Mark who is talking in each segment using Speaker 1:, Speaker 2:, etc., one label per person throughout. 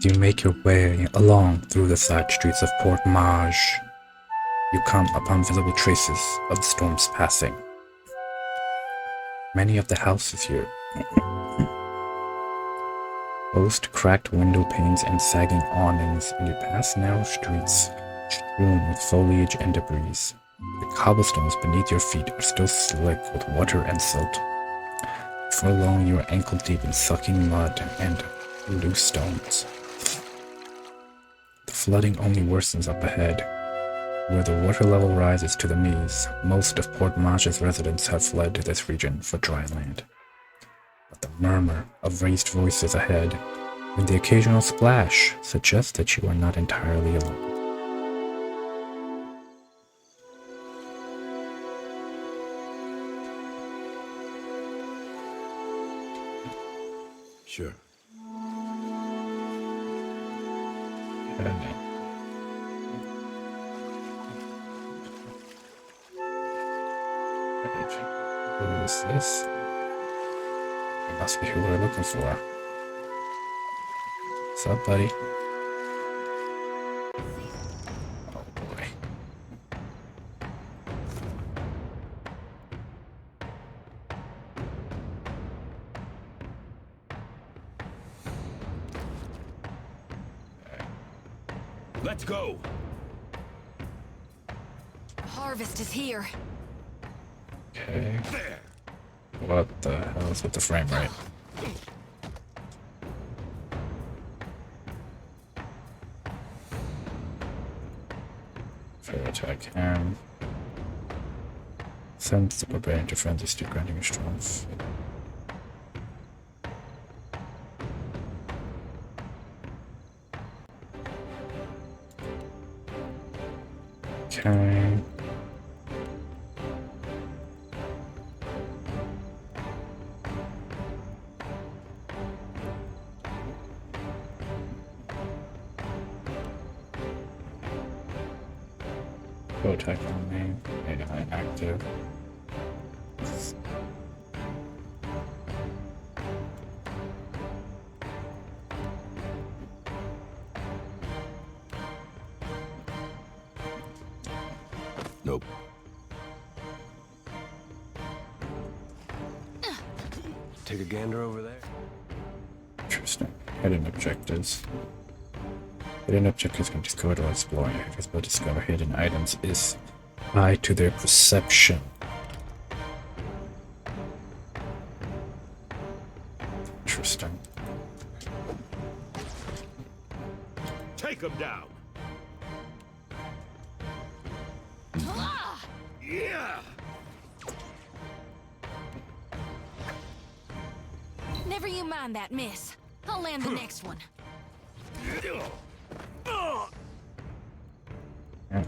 Speaker 1: As you make your way along through the side streets of Port Maje, you come upon visible traces of the storm's passing. Many of the houses here boast cracked window panes and sagging awnings, and you pass narrow streets strewn with foliage and debris. The cobblestones beneath your feet are still slick with water and silt. Before long, you are ankle-deep in sucking mud and loose stones. The flooding only worsens up ahead. Where the water level rises to the knees, most of Port Maje's residents have fled to this region for dry land. But the murmur of raised voices ahead and the occasional splash suggest that you are not entirely alone.
Speaker 2: Sure.
Speaker 1: Who is this? It must be who we're looking for. What's up, buddy? Oh boy.
Speaker 2: Let's go.
Speaker 3: Harvest is here.
Speaker 1: Okay.
Speaker 2: There.
Speaker 1: What the hell is with the frame rate? Fair attack ham. Sends the barbarian to friendly stick, granting a strong fit. Okay. Go attack on me. AI active.
Speaker 2: Nope. Take a gander over there.
Speaker 1: Interesting. Hidden objectives. Hidden objectives can discover or explore. Your efforts to discover hidden items is tied to their perception. Interesting.
Speaker 2: Take him down. Yeah.
Speaker 3: Never you mind that miss. I'll land the next one.
Speaker 1: Alright.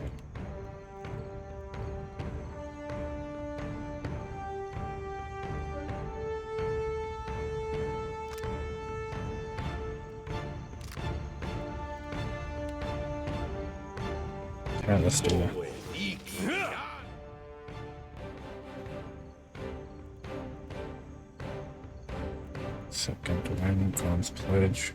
Speaker 1: Yeah, let's do that. Second win, Khan's pledge.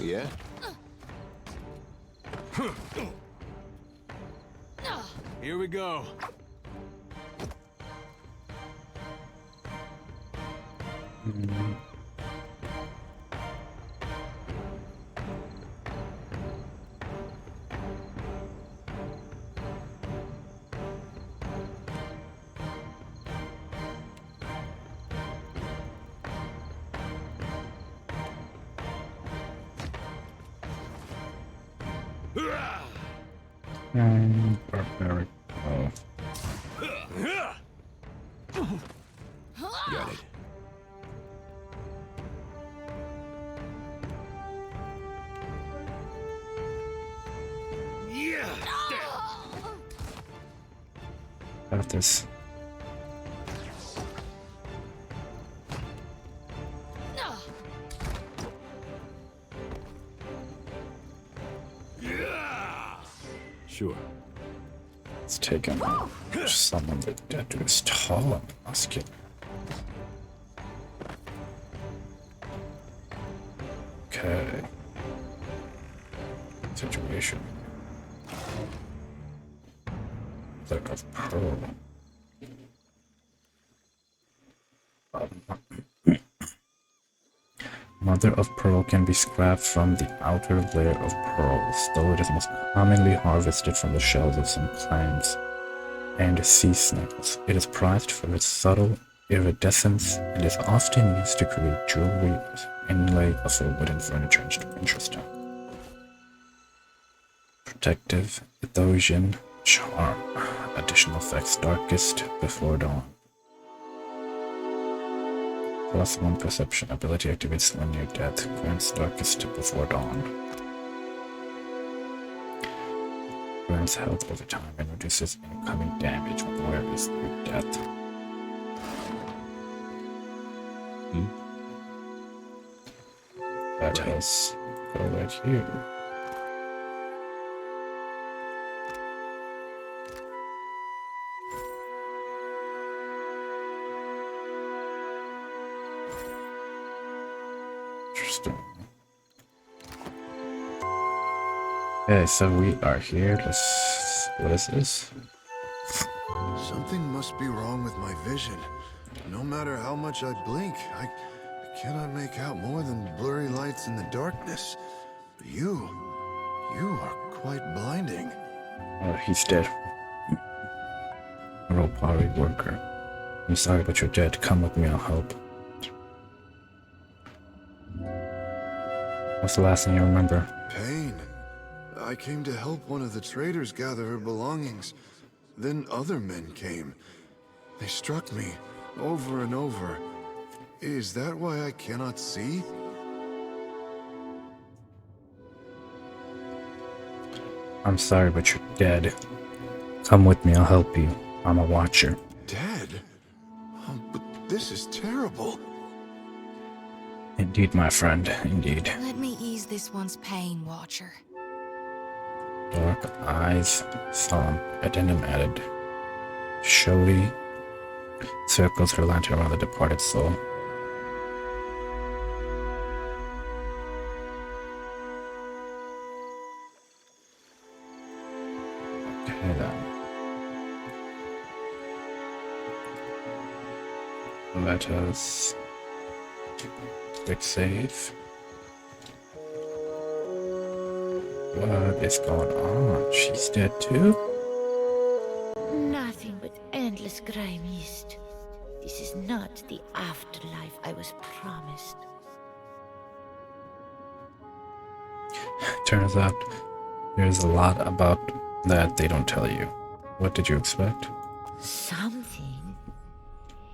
Speaker 2: Yeah? Here we go.
Speaker 1: Barbaric. Oh.
Speaker 2: Got it. Yeah.
Speaker 1: Got this.
Speaker 2: Sure.
Speaker 1: Let's take him. Someone that dude is tall and muscular. Okay. Situation. Mother of Pearl. Mother of Pearl can be scrapped from the outer layer of pearls, though it is most commonly harvested from the shells of some clams and sea snails. It is prized for its subtle iridescence and is often used to create jewelry inlay for wooden furniture and interesting. Protective, Ethosian, Charm. Additional effects, Darkest Before Dawn. +1 perception. Ability activates when near death. Grants Darkest Before Dawn. Grants health over time and reduces incoming damage when wearies through death. Let us go right here. Interesting. Okay, so we are here. What is this?
Speaker 4: Something must be wrong with my vision. No matter how much I blink, I cannot make out more than blurry lights in the darkness. You are quite blinding.
Speaker 1: Oh, he's dead. Ropari worker. I'm sorry, but you're dead. Come with me, I'll help. What's the last thing you remember?
Speaker 4: Pain. I came to help one of the traders gather her belongings. Then other men came. They struck me over and over. Is that why I cannot see?
Speaker 1: I'm sorry, but you're dead. Come with me, I'll help you. I'm a watcher.
Speaker 4: Dead? Oh, but this is terrible.
Speaker 1: Indeed, my friend, indeed.
Speaker 3: Let me ease this one's pain, Watcher.
Speaker 1: Dark eyes, solemn, addendum added. Shodi circles her lantern around the departed soul. Okay then. Let us quick save. What is going on? She's dead too?
Speaker 5: Nothing but endless gray mist. This is not the afterlife I was promised.
Speaker 1: Turns out there's a lot about that they don't tell you. What did you expect?
Speaker 5: Something?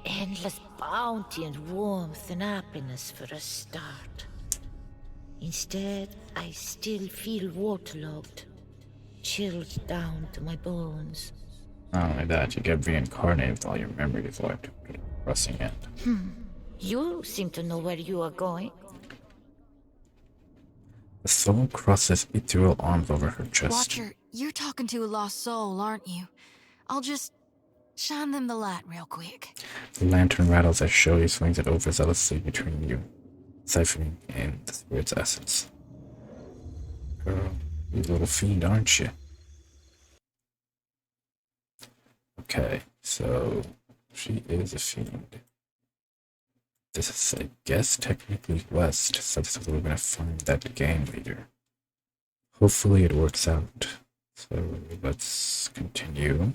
Speaker 5: Endless bounty and warmth and happiness for a start. Instead, I still feel waterlogged, chilled down to my bones.
Speaker 1: Not only that, you get reincarnated with all your memory void. Pressing it.
Speaker 5: You seem to know where you are going.
Speaker 1: The soul crosses ethereal arms over her chest.
Speaker 3: Watcher, you're talking to a lost soul, aren't you? I'll just shine them the light real quick.
Speaker 1: The lantern rattles as Shodi swings it overzealously between you, siphoning in the spirit's essence. Girl, you little fiend, aren't you? Okay, so she is a fiend. This is, I guess, technically west, so this is where we're gonna find that gang leader. Hopefully it works out. So let's continue.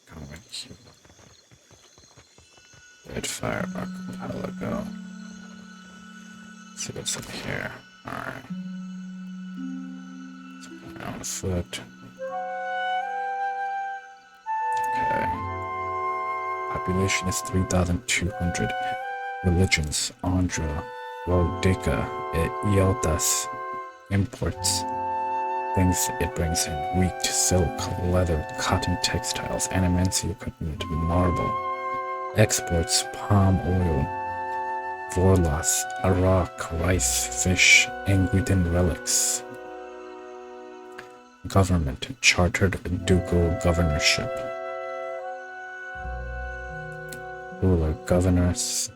Speaker 1: Going here. Deadfire archipelago. Let's see what's up here. Alright. On foot. Okay. Population is 3,200. Religions: Andhra, Rodica, Ieltas. Imports: things it brings in: wheat, silk, leather, cotton textiles, animancia equipment, marble. Exports: palm oil, vorlas, arak, rice, fish, Anguidan relics. Government, chartered ducal governorship. Ruler, Governors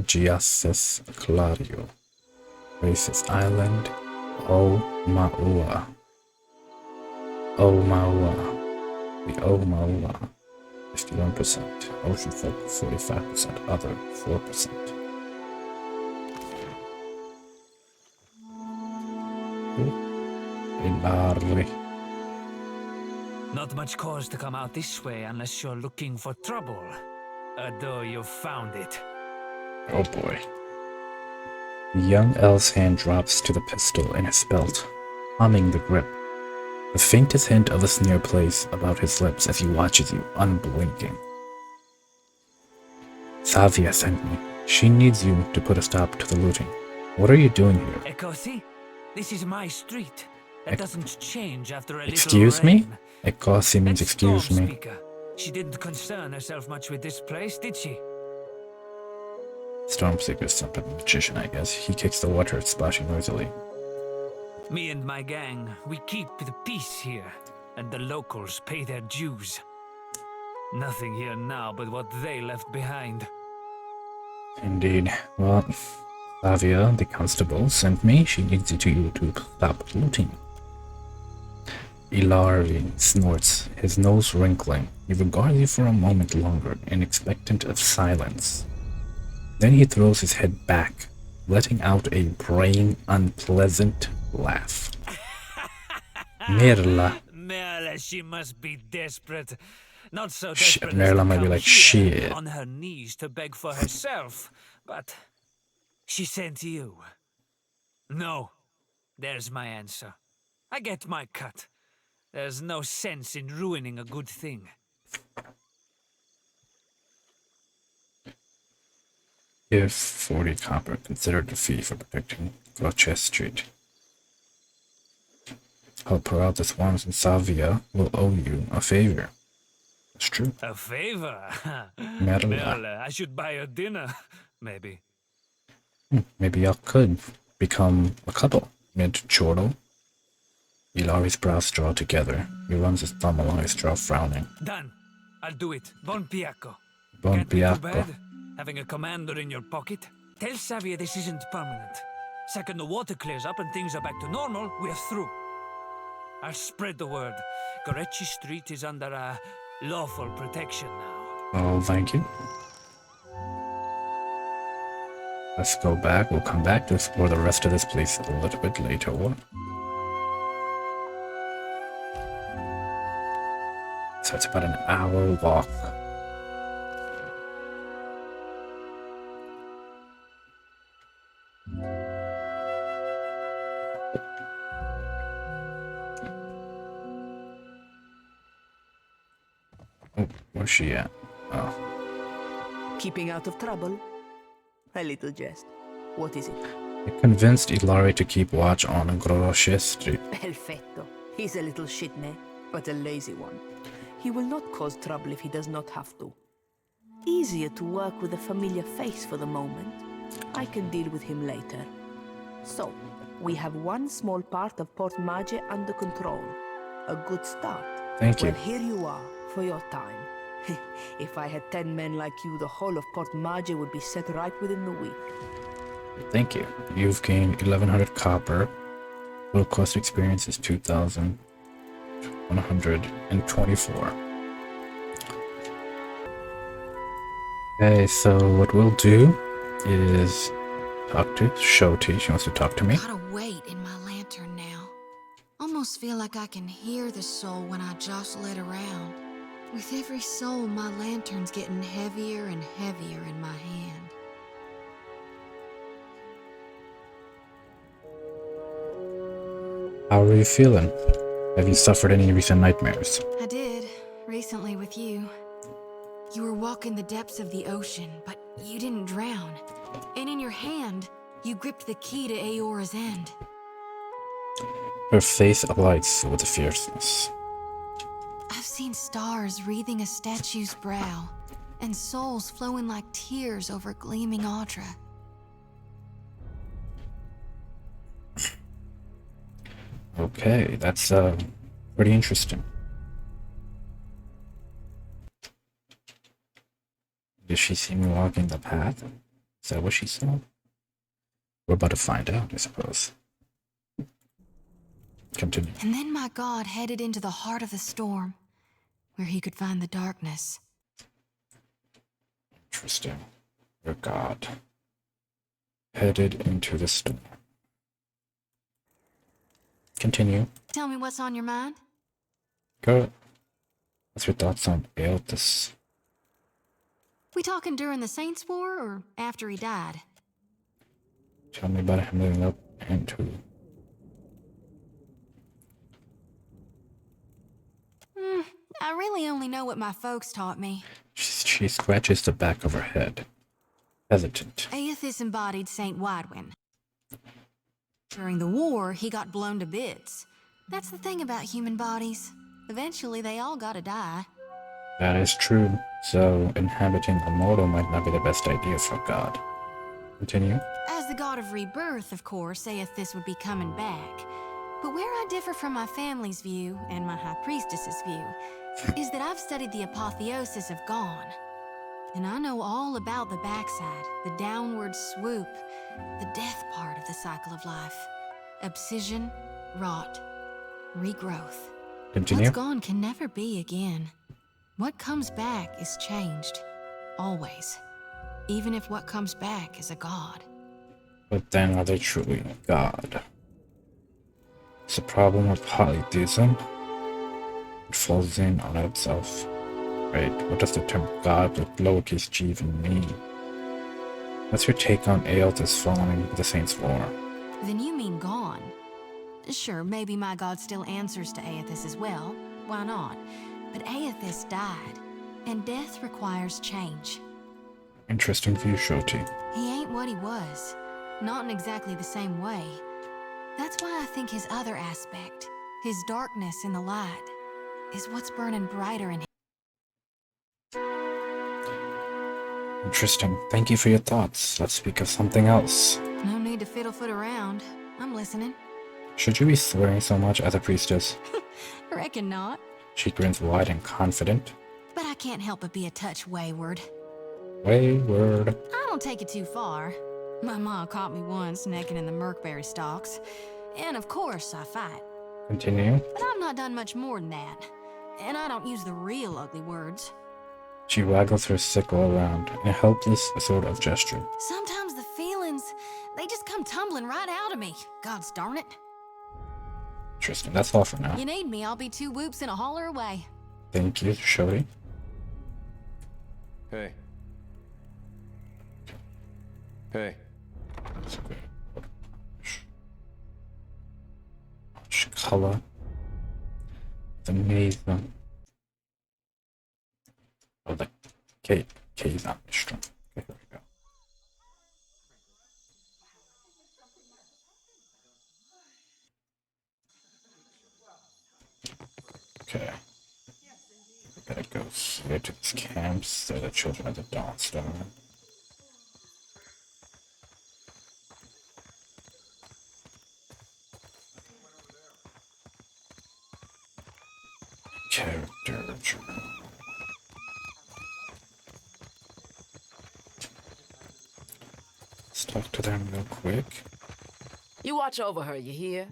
Speaker 1: Giases Clario. Races, Island Omaua. Omaua. The Omaua. 51%. Ocean folk, 45%. Other, 4%. Ilari.
Speaker 6: Not much cause to come out this way unless you're looking for trouble. Although you've found it.
Speaker 1: Oh boy. The young elf's hand drops to the pistol in his belt, humming the grip. The faintest hint of a sneer plays about his lips as he watches you, unblinking. Savia sent me. She needs you to put a stop to the looting. What are you doing here?
Speaker 6: Ekosi, this is my street. That doesn't change after a
Speaker 1: Excuse
Speaker 6: little
Speaker 1: me?
Speaker 6: rain.
Speaker 1: Ekosi means
Speaker 6: That
Speaker 1: excuse me.
Speaker 6: Stormspeaker, she didn't concern herself much with this place, did she?
Speaker 1: Stormseeker's some type of magician, I guess. He kicks the water, splashing noisily.
Speaker 6: Me and my gang, we keep the peace here, and the locals pay their dues. Nothing here now but what they left behind.
Speaker 1: Indeed. Well, Savia, the constable, sent me. She needs you to stop looting. Ilari snorts, his nose wrinkling. He regards you for a moment longer, in expectant of silence. Then he throws his head back, letting out a braying, unpleasant laugh. Merla.
Speaker 6: Merla, she must be desperate. Not so desperate
Speaker 1: Merla
Speaker 6: as
Speaker 1: might
Speaker 6: to
Speaker 1: be
Speaker 6: come
Speaker 1: like,
Speaker 6: here
Speaker 1: shit.
Speaker 6: on her knees to beg for herself, but she sent you. No, there's my answer. I get my cut. There's no sense in ruining a good thing.
Speaker 1: Give 40 copper. Consider the fee for protecting Gorecci Street. Help her out this once, and Savia will owe you a favor. That's true.
Speaker 6: A favor?
Speaker 1: Merla.
Speaker 6: Merla, I should buy her dinner, maybe.
Speaker 1: Maybe y'all could become a couple. Mid-chortle. Ilari's brows draw together. He runs his thumb along his jaw, frowning.
Speaker 6: Done. I'll do it. Bon piacco.
Speaker 1: Bon
Speaker 6: Can't be too
Speaker 1: piacco.
Speaker 6: bad, having a commander in your pocket. Tell Savia this isn't permanent. Second the water clears up and things are back to normal, we're through. I'll spread the word. Gorecci Street is under lawful protection now.
Speaker 1: Oh, thank you. Let's go back. We'll come back to explore the rest of this place a little bit later. So it's about an hour walk. Oh, where's she at? Oh.
Speaker 7: Keeping out of trouble? A little jest. What is it?
Speaker 1: I convinced Ilari to keep watch on Gorecci Street.
Speaker 7: Perfetto. He's a little shitne, but a lazy one. He will not cause trouble if he does not have to. Easier to work with a familiar face for the moment. I can deal with him later. So, we have one small part of Port Maje under control. A good start.
Speaker 1: Thank you.
Speaker 7: Well, here you are, for your time. If I had 10 men like you, the whole of Port Maje would be set right within the week.
Speaker 1: Thank you. You've gained 1100 copper. Total cost experience is 2124. Okay, so what we'll do is talk to Shoti. She wants to talk to me.
Speaker 3: Got a weight in my lantern now. Almost feel like I can hear the soul when I jostle it around. With every soul, my lantern's getting heavier and heavier in my hand.
Speaker 1: How are you feeling? Have you suffered any recent nightmares?
Speaker 3: I did, recently with you. You were walking the depths of the ocean, but you didn't drown. And in your hand, you gripped the key to Aora's end.
Speaker 1: Her face alights with fierceness.
Speaker 3: I've seen stars wreathing a statue's brow, and souls flowing like tears over gleaming Audra.
Speaker 1: Okay, that's pretty interesting. Did she see me walking the path? Is that what she saw? We're about to find out, I suppose. Continue.
Speaker 3: And then my god headed into the heart of the storm, where he could find the darkness.
Speaker 1: Interesting. Your god headed into the storm. Continue.
Speaker 3: Tell me what's on your mind?
Speaker 1: Go. What's your thoughts on Aelthus?
Speaker 3: We talking during the Saints' War or after he died?
Speaker 1: Tell me about him living up into.
Speaker 3: I really only know what my folks taught me.
Speaker 1: She scratches the back of her head. Hesitant.
Speaker 3: Aethys embodied Saint Widwin. During the war, he got blown to bits. That's the thing about human bodies. Eventually, they all gotta die.
Speaker 1: That is true. So, inhabiting a mortal might not be the best idea for God. Continue.
Speaker 3: As the god of rebirth, of course, Aethys would be coming back. But where I differ from my family's view, and my high priestess's view, is that I've studied the apotheosis of Gone. And I know all about the backside, the downward swoop, the death part of the cycle of life. Abscission, rot, regrowth.
Speaker 1: Continue.
Speaker 3: What's gone can never be again. What comes back is changed. Always. Even if what comes back is a god.
Speaker 1: But then are they truly God? It's a problem with polytheism. It falls in on itself. Right, what does the term God with lowercase g even mean? What's your take on Aelthus following the Saints' War?
Speaker 3: Then you mean gone. Sure, maybe my god still answers to Aethys as well. Why not? But Aethys died, and death requires change.
Speaker 1: Interesting view, Shoti.
Speaker 3: He ain't what he was. Not in exactly the same way. That's why I think his other aspect, his darkness in the light, is what's burning brighter in him.
Speaker 1: Interesting. Thank you for your thoughts. Let's speak of something else.
Speaker 3: No need to fiddle-foot around. I'm listening.
Speaker 1: Should you be swearing so much as a priestess?
Speaker 3: Reckon not.
Speaker 1: She grins wide and confident.
Speaker 3: But I can't help but be a touch wayward.
Speaker 1: Wayward.
Speaker 3: I don't take it too far. My ma caught me once necking in the merkberry stalks. And of course, I fight.
Speaker 1: Continue.
Speaker 3: But I've not done much more than that. And I don't use the real ugly words.
Speaker 1: She waggles her sickle around in a helpless sort of gesture.
Speaker 3: Sometimes the feelings, they just come tumbling right out of me. Gods darn it.
Speaker 1: Interesting. That's all for now.
Speaker 3: You need me, I'll be 2 whoops and a holler away.
Speaker 1: Thank you, Shodi.
Speaker 2: Hey. Hey.
Speaker 1: Maje Kulla. The Maven. Oh, the Caed Nistrim. Okay, here we go. Okay. We gotta go here to these camps. They're the children of the Dawnstar. Character journal. Let's talk to them real quick.
Speaker 8: You watch over her, you hear?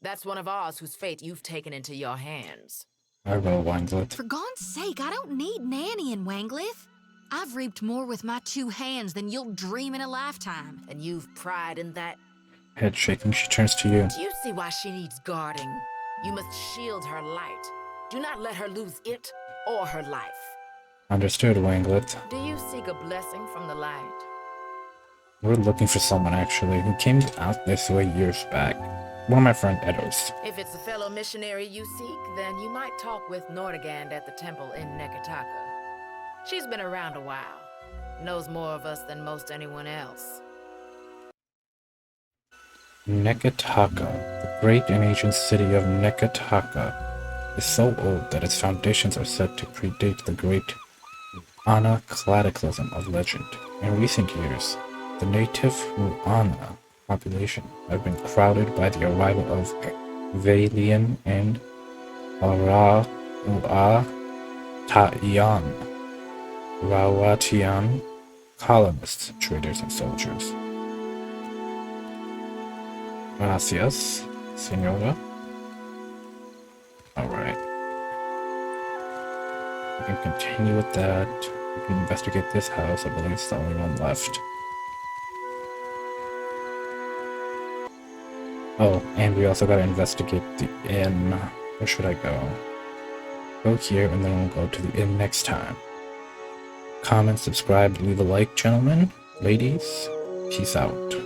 Speaker 8: That's one of ours whose fate you've taken into your hands.
Speaker 1: I will, Wanglet.
Speaker 3: For God's sake, I don't need Nanny and Wanglith. I've reaped more with my 2 hands than you'll dream in a lifetime.
Speaker 8: And you've pride in that?
Speaker 1: Head shaking, she turns to you.
Speaker 8: Do you see why she needs guarding? You must shield her light. Do not let her lose it or her life.
Speaker 1: Understood, Wanglet.
Speaker 8: Do you seek a blessing from the light?
Speaker 1: We're looking for someone, actually, who came out this way years back. One of my friend Edos.
Speaker 8: If it's a fellow missionary you seek, then you might talk with Nordegand at the temple in Neketaka. She's been around a while. Knows more of us than most anyone else.
Speaker 1: Neketaka, the great and ancient city of Neketaka, is so old that its foundations are said to predate the great Ana cataclysm of legend. In recent years, the native Mu'ana population have been crowded by the arrival of Valian, and Rawatian colonists, traders, and soldiers. Gracias, senora. Alright. We can continue with that. We can investigate this house. I believe it's the only one left. Oh, and we also gotta investigate the inn. Where should I go? Go here, and then we'll go to the inn next time. Comment, subscribe, leave a like, gentlemen, ladies. Peace out.